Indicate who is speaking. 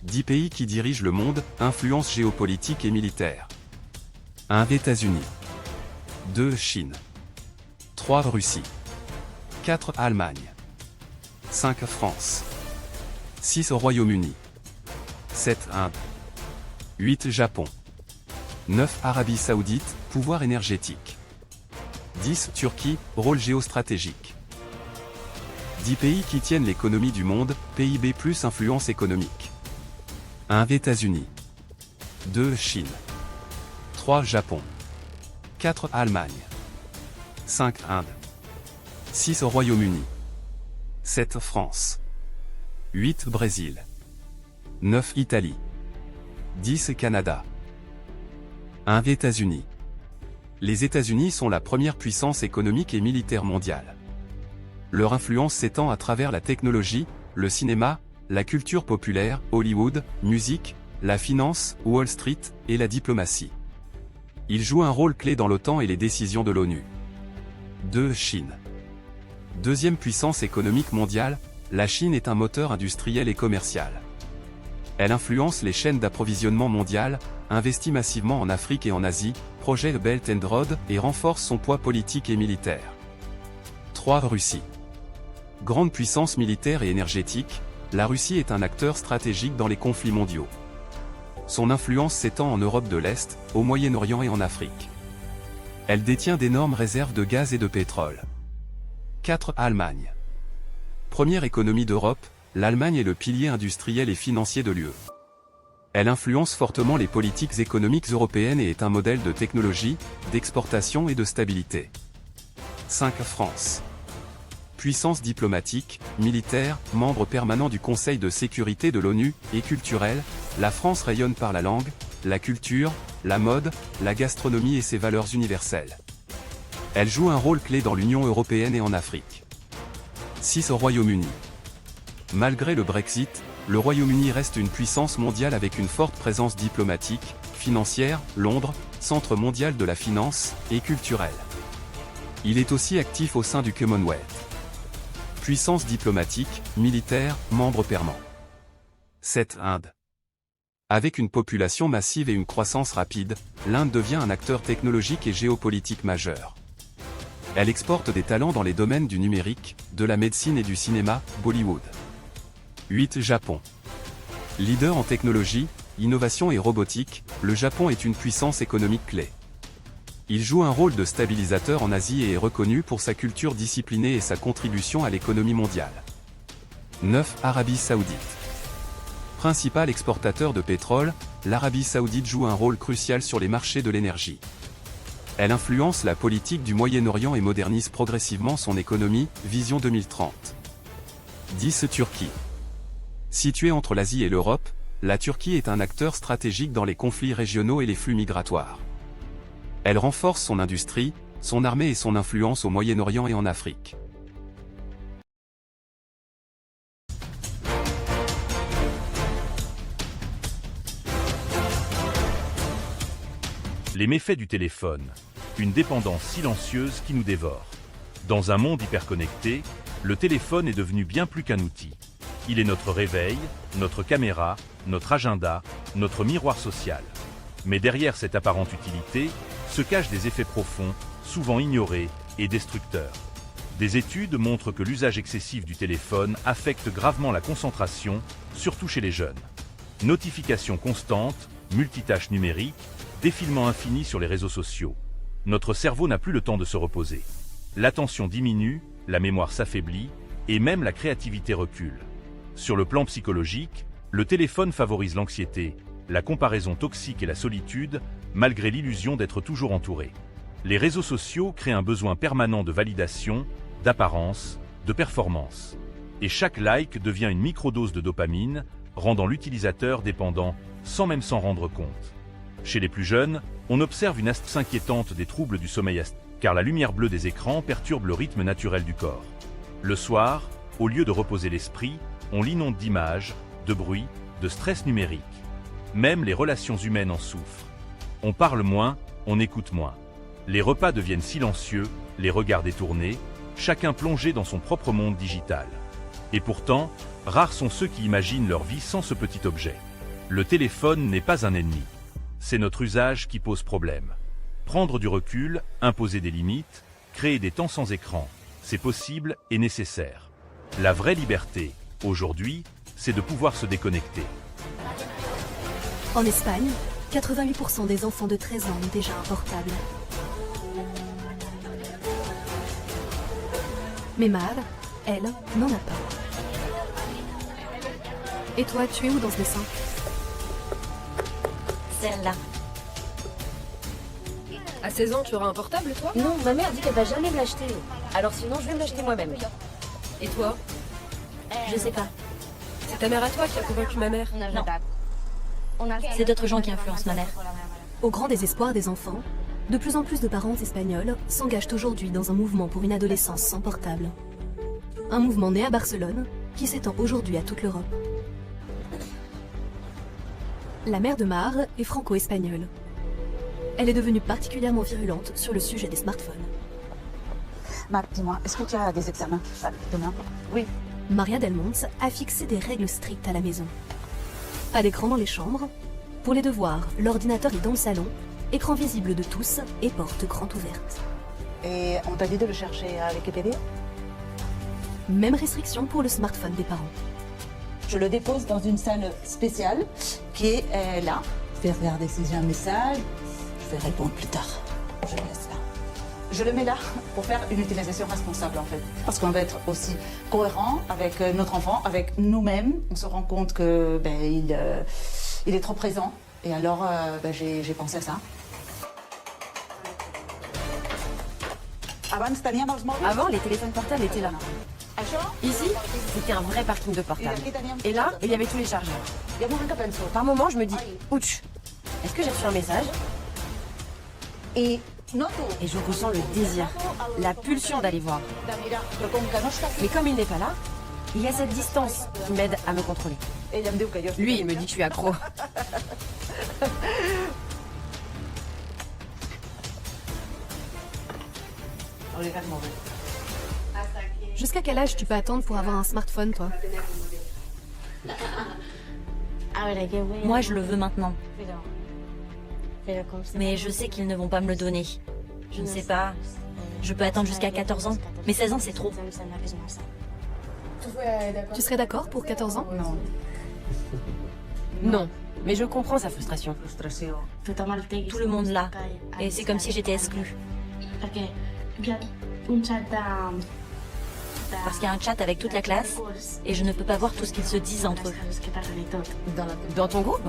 Speaker 1: 10 pays qui dirigent le monde, influence géopolitique et militaire. 1 États-Unis. 2 Chine. 3 Russie. 4 Allemagne. 5 France. 6 Royaume-Uni. 7 Inde. 8 Japon. 9 Arabie Saoudite, pouvoir énergétique. 10 Turquie, rôle géostratégique. 10 pays qui tiennent l'économie du monde, PIB plus influence économique. 1 États-Unis. 2 Chine. 3 Japon. 4 Allemagne. 5 Inde. 6 Royaume-Uni. 7 France. 8 Brésil. 9 Italie. 10 Canada. 1 États-Unis. Les États-Unis sont la première puissance économique et militaire mondiale. Leur influence s'étend à travers la technologie, le cinéma, la culture populaire, Hollywood, musique, la finance, Wall Street, et la diplomatie. Ils jouent un rôle clé dans l'OTAN et les décisions de l'ONU. 2 Chine. Deuxième puissance économique mondiale, la Chine est un moteur industriel et commercial. Elle influence les chaînes d'approvisionnement mondiales, investit massivement en Afrique et en Asie, projette Belt and Road et renforce son poids politique et militaire. 3 Russie. Grande puissance militaire et énergétique, la Russie est un acteur stratégique dans les conflits mondiaux. Son influence s'étend en Europe de l'Est, au Moyen-Orient et en Afrique. Elle détient d'énormes réserves de gaz et de pétrole. 4 Allemagne. Première économie d'Europe, l'Allemagne est le pilier industriel et financier de l'UE. Elle influence fortement les politiques économiques européennes et est un modèle de technologie, d'exportation et de stabilité. 5 France. Puissance diplomatique, militaire, membre permanent du Conseil de sécurité de l'ONU, et culturelle, la France rayonne par la langue, la culture, la mode, la gastronomie et ses valeurs universelles. Elle joue un rôle clé dans l'Union européenne et en Afrique. 6 au Royaume-Uni. Malgré le Brexit, le Royaume-Uni reste une puissance mondiale avec une forte présence diplomatique, financière, Londres, centre mondial de la finance, et culturelle. Il est aussi actif au sein du Commonwealth. Puissance diplomatique, militaire, membre permanent. 7 Inde. Avec une population massive et une croissance rapide, l'Inde devient un acteur technologique et géopolitique majeur. Elle exporte des talents dans les domaines du numérique, de la médecine et du cinéma, Bollywood. 8 Japon. Leader en technologie, innovation et robotique, le Japon est une puissance économique clé. Il joue un rôle de stabilisateur en Asie et est reconnu pour sa culture disciplinée et sa contribution à l'économie mondiale. 9 Arabie Saoudite. Principal exportateur de pétrole, l'Arabie Saoudite joue un rôle crucial sur les marchés de l'énergie. Elle influence la politique du Moyen-Orient et modernise progressivement son économie, Vision 2030. 10 Turquie. Située entre l'Asie et l'Europe, la Turquie est un acteur stratégique dans les conflits régionaux et les flux migratoires. Elle renforce son industrie, son armée et son influence au Moyen-Orient et en Afrique.
Speaker 2: Les méfaits du téléphone, une dépendance silencieuse qui nous dévore. Dans un monde hyperconnecté, le téléphone est devenu bien plus qu'un outil. Il est notre réveil, notre caméra, notre agenda, notre miroir social. Mais derrière cette apparente utilité, se cachent des effets profonds, souvent ignorés et destructeurs. Des études montrent que l'usage excessif du téléphone affecte gravement la concentration, surtout chez les jeunes. Notifications constantes, multitâches numériques, défilement infini sur les réseaux sociaux. Notre cerveau n'a plus le temps de se reposer. L'attention diminue, la mémoire s'affaiblit, et même la créativité recule. Sur le plan psychologique, le téléphone favorise l'anxiété, la comparaison toxique et la solitude, malgré l'illusion d'être toujours entouré. Les réseaux sociaux créent un besoin permanent de validation, d'apparence, de performance. Et chaque like devient une microdose de dopamine, rendant l'utilisateur dépendant, sans même s'en rendre compte. Chez les plus jeunes, on observe une asthénie inquiétante des troubles du sommeil car la lumière bleue des écrans perturbe le rythme naturel du corps. Le soir, au lieu de reposer l'esprit, on l'inonde d'images, de bruits, de stress numérique. Même les relations humaines en souffrent. On parle moins, on écoute moins. Les repas deviennent silencieux, les regards détournés, chacun plongé dans son propre monde digital. Et pourtant, rares sont ceux qui imaginent leur vie sans ce petit objet. Le téléphone n'est pas un ennemi. C'est notre usage qui pose problème. Prendre du recul, imposer des limites, créer des temps sans écran, c'est possible et nécessaire. La vraie liberté, aujourd'hui, c'est de pouvoir se déconnecter.
Speaker 3: En Espagne, 88% des enfants de 13 ans ont déjà un portable. Mais Mar, elle, n'en a pas. Et toi, tu es où dans ce dessin?
Speaker 4: Celle-là.
Speaker 5: À 16 ans, tu auras un portable, toi?
Speaker 4: Non, ma mère dit qu'elle va jamais me l'acheter. Alors sinon, je vais me l'acheter moi-même.
Speaker 5: Et toi?
Speaker 4: Je sais pas.
Speaker 5: C'est ta mère à toi qui a convaincu ma mère?
Speaker 4: Non. C'est d'autres gens qui influencent ma mère.
Speaker 3: Au grand désespoir des enfants, de plus en plus de parents espagnols s'engagent aujourd'hui dans un mouvement pour une adolescence sans portable. Un mouvement né à Barcelone qui s'étend aujourd'hui à toute l'Europe. La mère de Mar est franco-espagnole. Elle est devenue particulièrement virulente sur le sujet des smartphones.
Speaker 6: Marc, dis-moi, est-ce que tu as des examens demain?
Speaker 4: Oui.
Speaker 3: Maria Delmonts a fixé des règles strictes à la maison. Pas d'écran dans les chambres. Pour les devoirs, l'ordinateur est dans le salon, écran visible de tous et porte grande ouverte.
Speaker 6: Et on t'a dit de le chercher à Wikipédia?
Speaker 3: Même restriction pour le smartphone des parents.
Speaker 6: Je le dépose dans une salle spéciale qui est là. Je vais regarder si j'ai un message. Je vais répondre plus tard. Je le laisse là. Je le mets là pour faire une utilisation responsable en fait. Parce qu'on va être aussi cohérent avec notre enfant, avec nous-mêmes. On se rend compte que il est trop présent. Et alors j'ai pensé à ça.
Speaker 4: Avant, les téléphones portables étaient là. Ici, c'était un vrai parking de portables. Et là, il y avait tous les chargeurs. Par moment, je me dis, ouch, est-ce que j'ai reçu un message? Et je ressens le désir, la pulsion d'aller voir. Mais comme il n'est pas là, il y a cette distance qui m'aide à me contrôler. Lui, il me dit que je suis accro.
Speaker 3: Jusqu'à quel âge tu peux attendre pour avoir un smartphone, toi?
Speaker 4: Moi, je le veux maintenant. Mais je sais qu'ils ne vont pas me le donner. Je ne sais pas. Je peux attendre jusqu'à 14 ans. Mais 16 ans, c'est trop.
Speaker 3: Tu serais d'accord pour 14 ans?
Speaker 6: Non.
Speaker 4: Non. Mais je comprends sa frustration. Tout le monde là. Et c'est comme si j'étais exclue. Parce qu'il y a un chat avec toute la classe et je ne peux pas voir tout ce qu'ils se disent entre eux.
Speaker 5: Dans ton groupe?